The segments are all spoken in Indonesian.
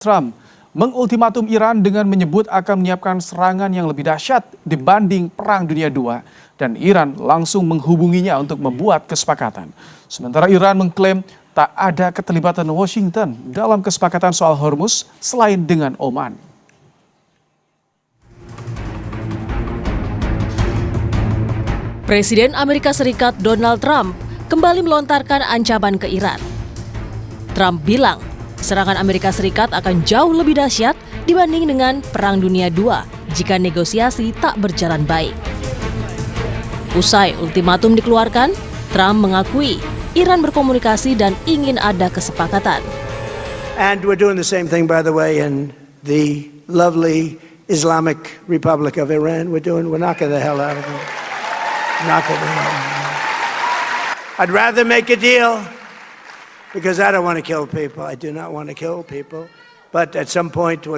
Trump mengultimatum Iran dengan menyebut akan menyiapkan serangan yang lebih dahsyat dibanding Perang Dunia II, dan Iran langsung menghubunginya untuk membuat kesepakatan. Sementara Iran mengklaim tak ada keterlibatan Washington dalam kesepakatan soal Hormuz selain dengan Oman. Presiden Amerika Serikat Donald Trump kembali melontarkan ancaman ke Iran. Trump bilang serangan Amerika Serikat akan jauh lebih dahsyat dibanding dengan Perang Dunia II jika negosiasi tak berjalan baik. Usai ultimatum dikeluarkan, Trump mengakui Iran berkomunikasi dan ingin ada kesepakatan. And we're doing the same thing, by the way, in the lovely Islamic Republic of Iran. We're knocking the hell out of them. Knocking the hell out of them. I'd rather make a deal because I don't want to kill people. I do not want to kill people. But at some point we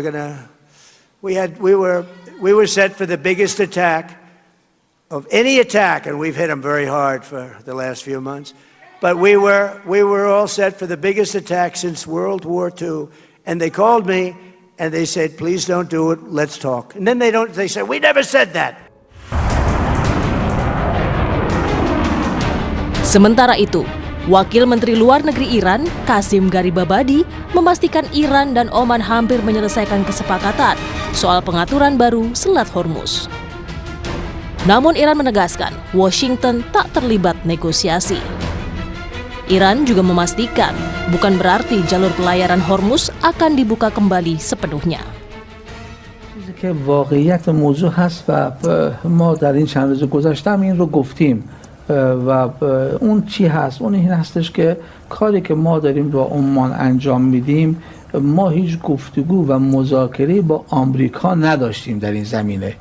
were set for the biggest attack of any attack, and we've hit them very hard for the last few months. But we were all set for the biggest attack since World War II. And they called me and they said, please don't do it, let's talk. And then they said, we never said that. Sementara itu, Wakil Menteri Luar Negeri Iran, Qasim Garibabadi, memastikan Iran dan Oman hampir menyelesaikan kesepakatan soal pengaturan baru Selat Hormuz. Namun Iran menegaskan Washington tak terlibat negosiasi. Iran juga memastikan bukan berarti jalur pelayaran Hormuz akan dibuka kembali sepenuhnya. چیزی که واقعیت موضوع هست و ما در این چند روز گذشته هم این رو گفتیم و اون چی هست؟ اون این هستش که کاری که ما داریم با عمان انجام میدیم، ما هیچ گفتگو و مذاکره با آمریکا نداشتیم در این زمینه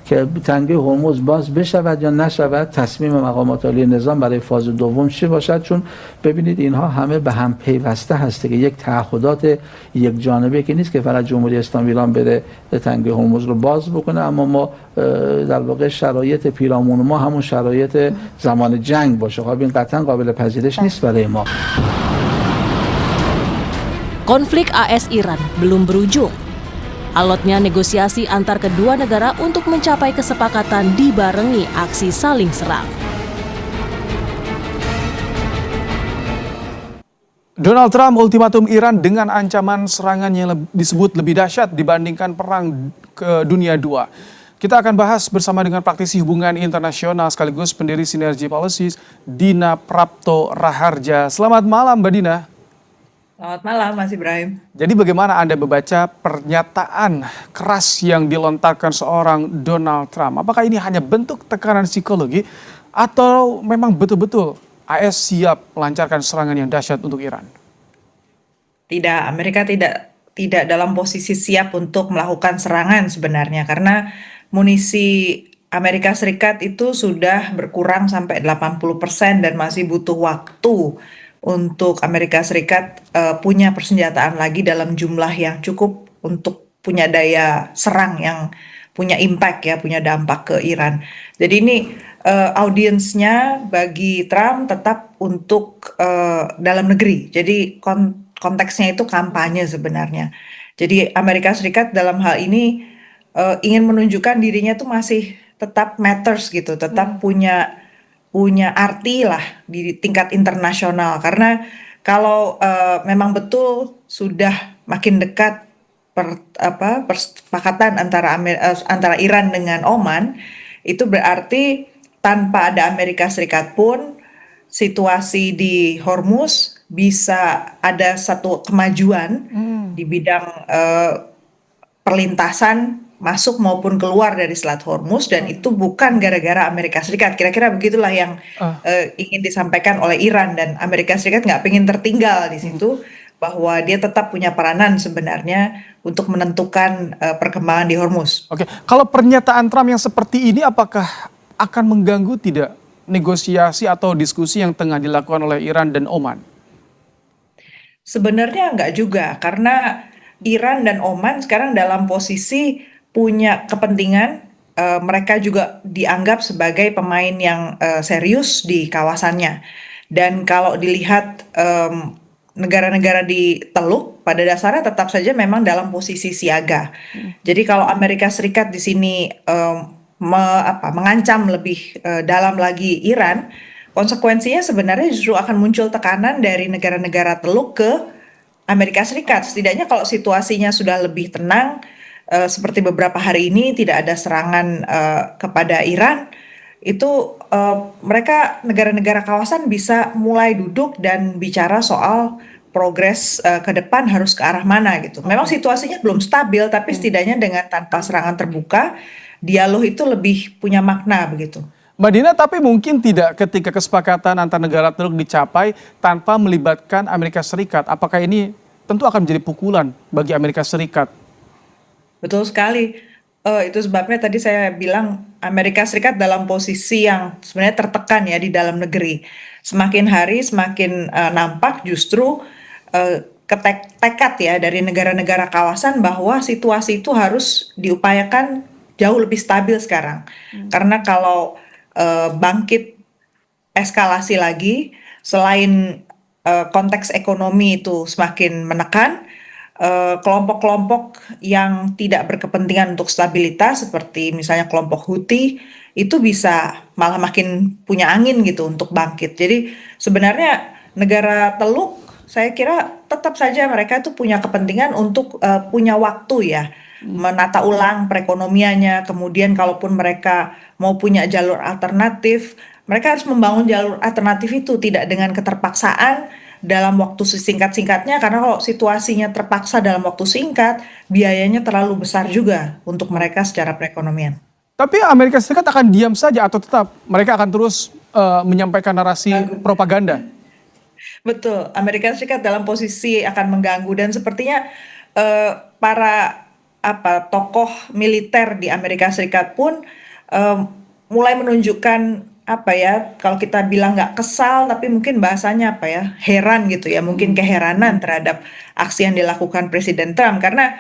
که تنگه هرمز باز بشود یا نشود. تصمیم مقامات عالی نظام برای فاز دوم چی باشد؟ چون ببینید اینها همه به هم پیوسته هسته که یک تعهدات یک جانبه که نیست که فقط جمهوری اسلامی ایران بره تنگه هرمز رو باز بکنه، اما ما در واقع شرایط پیرامون ما همون شرایط زمان جنگ باشه. خب این قطعا قابل پذیرش نیست برای ما. Konflik AS-Iran belum berujung. Alotnya negosiasi antar kedua negara untuk mencapai kesepakatan dibarengi aksi saling serang. Donald Trump ultimatum Iran dengan ancaman serangan yang disebut lebih dahsyat dibandingkan Perang Dunia II. Kita akan bahas bersama dengan praktisi hubungan internasional sekaligus pendiri Sinergi Policies, Dina Prapto Raharja. Selamat malam, Mbak Dina. Selamat malam, Mas Ibrahim. Jadi bagaimana Anda membaca pernyataan keras yang dilontarkan seorang Donald Trump? Apakah ini hanya bentuk tekanan psikologi atau memang betul-betul AS siap melancarkan serangan yang dahsyat untuk Iran? Tidak, Amerika tidak dalam posisi siap untuk melakukan serangan sebenarnya, karena munisi Amerika Serikat itu sudah berkurang sampai 80% dan masih butuh waktu untuk Amerika Serikat punya persenjataan lagi dalam jumlah yang cukup untuk punya daya serang yang punya impact ya, punya dampak ke Iran. Jadi ini audiensnya bagi Trump tetap untuk dalam negeri. Jadi konteksnya itu kampanye sebenarnya. Jadi Amerika Serikat dalam hal ini ingin menunjukkan dirinya tuh masih tetap matters gitu, tetap punya arti lah di tingkat internasional, karena kalau memang betul sudah makin dekat persepakatan antara Iran dengan Oman, itu berarti tanpa ada Amerika Serikat pun situasi di Hormuz bisa ada satu kemajuan di bidang perlintasan masuk maupun keluar dari Selat Hormuz, dan itu bukan gara-gara Amerika Serikat. Kira-kira begitulah yang ingin disampaikan oleh Iran, dan Amerika Serikat nggak pengen tertinggal di situ, bahwa dia tetap punya peranan sebenarnya untuk menentukan perkembangan di Hormuz. Oke, kalau pernyataan Trump yang seperti ini apakah akan mengganggu tidak negosiasi atau diskusi yang tengah dilakukan oleh Iran dan Oman? Sebenarnya nggak juga, karena Iran dan Oman sekarang dalam posisi punya kepentingan, mereka juga dianggap sebagai pemain yang serius di kawasannya. Dan kalau dilihat negara-negara di Teluk pada dasarnya tetap saja memang dalam posisi siaga. Jadi kalau Amerika Serikat di sini mengancam lebih dalam lagi Iran, konsekuensinya sebenarnya justru akan muncul tekanan dari negara-negara Teluk ke Amerika Serikat. Setidaknya kalau situasinya sudah lebih tenang, seperti beberapa hari ini tidak ada serangan kepada Iran, itu mereka negara-negara kawasan bisa mulai duduk dan bicara soal progres ke depan harus ke arah mana gitu. Memang situasinya belum stabil, tapi setidaknya dengan tanpa serangan terbuka, dialog itu lebih punya makna begitu. Mbak Dina, tapi mungkin tidak ketika kesepakatan antar negara Teluk dicapai tanpa melibatkan Amerika Serikat. Apakah ini tentu akan menjadi pukulan bagi Amerika Serikat? Betul sekali. Itu sebabnya tadi saya bilang Amerika Serikat dalam posisi yang sebenarnya tertekan ya di dalam negeri. Semakin hari semakin nampak justru tekad ya dari negara-negara kawasan bahwa situasi itu harus diupayakan jauh lebih stabil sekarang. Karena kalau bangkit eskalasi lagi, selain konteks ekonomi itu semakin menekan, kelompok-kelompok yang tidak berkepentingan untuk stabilitas seperti misalnya kelompok Houthi itu bisa malah makin punya angin gitu untuk bangkit. Jadi sebenarnya negara Teluk saya kira tetap saja mereka itu punya kepentingan untuk punya waktu ya menata ulang perekonomiannya. Kemudian kalaupun mereka mau punya jalur alternatif, mereka harus membangun jalur alternatif itu tidak dengan keterpaksaan dalam waktu sesingkat-singkatnya, karena kalau situasinya terpaksa dalam waktu singkat, biayanya terlalu besar juga untuk mereka secara perekonomian. Tapi Amerika Serikat akan diam saja atau tetap mereka akan terus menyampaikan narasi propaganda? Betul, Amerika Serikat dalam posisi akan mengganggu dan sepertinya para tokoh militer di Amerika Serikat pun mulai menunjukkan kalau kita bilang nggak kesal, tapi mungkin bahasanya heran gitu ya, mungkin keheranan terhadap aksi yang dilakukan Presiden Trump. Karena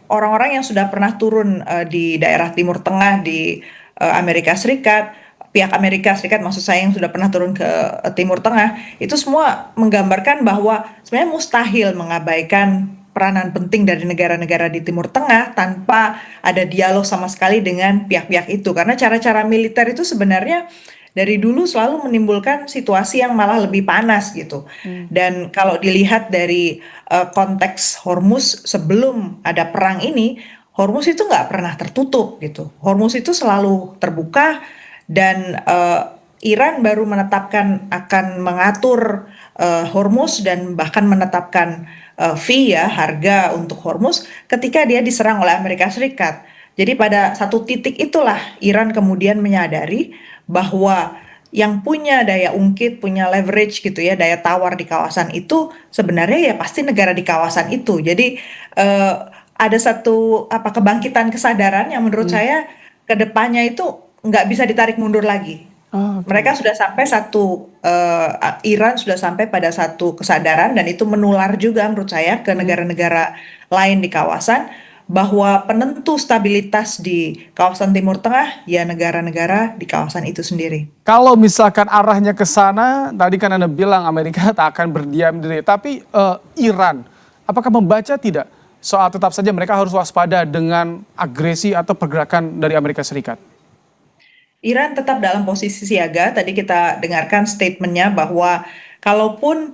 orang-orang yang sudah pernah turun di daerah Timur Tengah di Amerika Serikat, pihak Amerika Serikat maksud saya yang sudah pernah turun ke Timur Tengah, itu semua menggambarkan bahwa sebenarnya mustahil mengabaikan peranan penting dari negara-negara di Timur Tengah tanpa ada dialog sama sekali dengan pihak-pihak itu. Karena cara-cara militer itu sebenarnya dari dulu selalu menimbulkan situasi yang malah lebih panas gitu. Dan kalau dilihat dari konteks Hormuz sebelum ada perang ini, Hormuz itu nggak pernah tertutup gitu. Hormuz itu selalu terbuka dan Iran baru menetapkan akan mengatur Hormuz dan bahkan menetapkan fee ya harga untuk Hormuz ketika dia diserang oleh Amerika Serikat. Jadi pada satu titik itulah Iran kemudian menyadari bahwa yang punya daya ungkit, punya leverage gitu ya, daya tawar di kawasan itu sebenarnya ya pasti negara di kawasan itu. Jadi ada satu kebangkitan kesadaran yang menurut saya ke depannya itu nggak bisa ditarik mundur lagi. Mereka sudah sampai Iran sudah sampai pada satu kesadaran dan itu menular juga menurut saya ke negara-negara lain di kawasan bahwa penentu stabilitas di kawasan Timur Tengah ya negara-negara di kawasan itu sendiri. Kalau misalkan arahnya ke sana, tadi kan Anda bilang Amerika tak akan berdiam diri, tapi Iran apakah membaca tidak soal tetap saja mereka harus waspada dengan agresi atau pergerakan dari Amerika Serikat? Iran tetap dalam posisi siaga. Tadi kita dengarkan statementnya bahwa kalaupun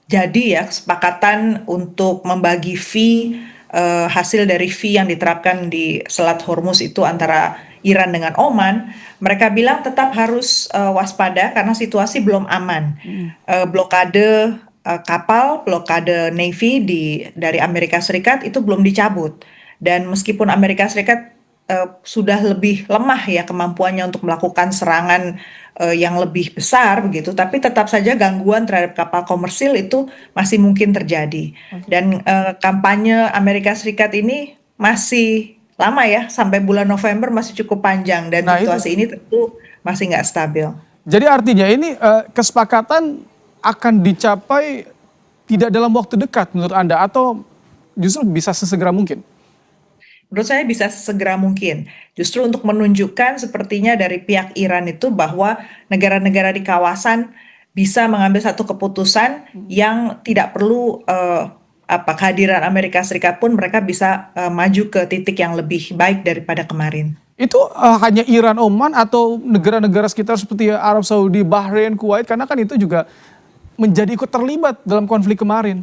jadi ya kesepakatan untuk membagi fee hasil dari fee yang diterapkan di Selat Hormuz itu antara Iran dengan Oman, mereka bilang tetap harus waspada karena situasi belum aman. Blokade kapal, blokade Navy dari Amerika Serikat itu belum dicabut. Dan meskipun Amerika Serikat sudah lebih lemah ya kemampuannya untuk melakukan serangan yang lebih besar begitu, tapi tetap saja gangguan terhadap kapal komersil itu masih mungkin terjadi. Dan kampanye Amerika Serikat ini masih lama ya, sampai bulan November masih cukup panjang dan situasi ini tentu masih nggak stabil. Jadi artinya ini kesepakatan akan dicapai tidak dalam waktu dekat menurut Anda atau justru bisa sesegera mungkin? Menurut saya bisa segera mungkin. Justru untuk menunjukkan sepertinya dari pihak Iran itu bahwa negara-negara di kawasan bisa mengambil satu keputusan yang tidak perlu kehadiran Amerika Serikat pun mereka bisa maju ke titik yang lebih baik daripada kemarin. Itu hanya Iran, Oman, atau negara-negara sekitar seperti Arab Saudi, Bahrain, Kuwait, karena kan itu juga menjadi ikut terlibat dalam konflik kemarin.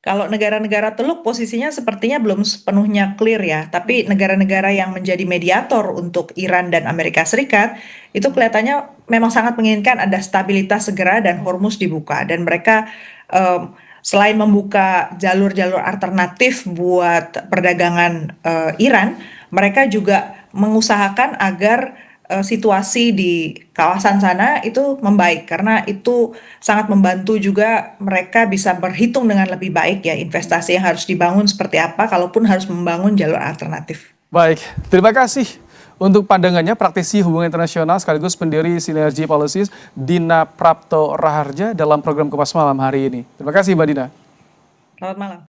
Kalau negara-negara Teluk posisinya sepertinya belum sepenuhnya clear ya, tapi negara-negara yang menjadi mediator untuk Iran dan Amerika Serikat itu kelihatannya memang sangat menginginkan ada stabilitas segera dan Hormuz dibuka, dan mereka selain membuka jalur-jalur alternatif buat perdagangan Iran, mereka juga mengusahakan agar situasi di kawasan sana itu membaik, karena itu sangat membantu juga mereka bisa berhitung dengan lebih baik ya investasi yang harus dibangun seperti apa kalaupun harus membangun jalur alternatif. Baik, terima kasih untuk pandangannya praktisi hubungan internasional sekaligus pendiri Synergy Policies Dina Prapto Raharja dalam program Kompas Malam hari ini. Terima kasih Mbak Dina. Selamat malam.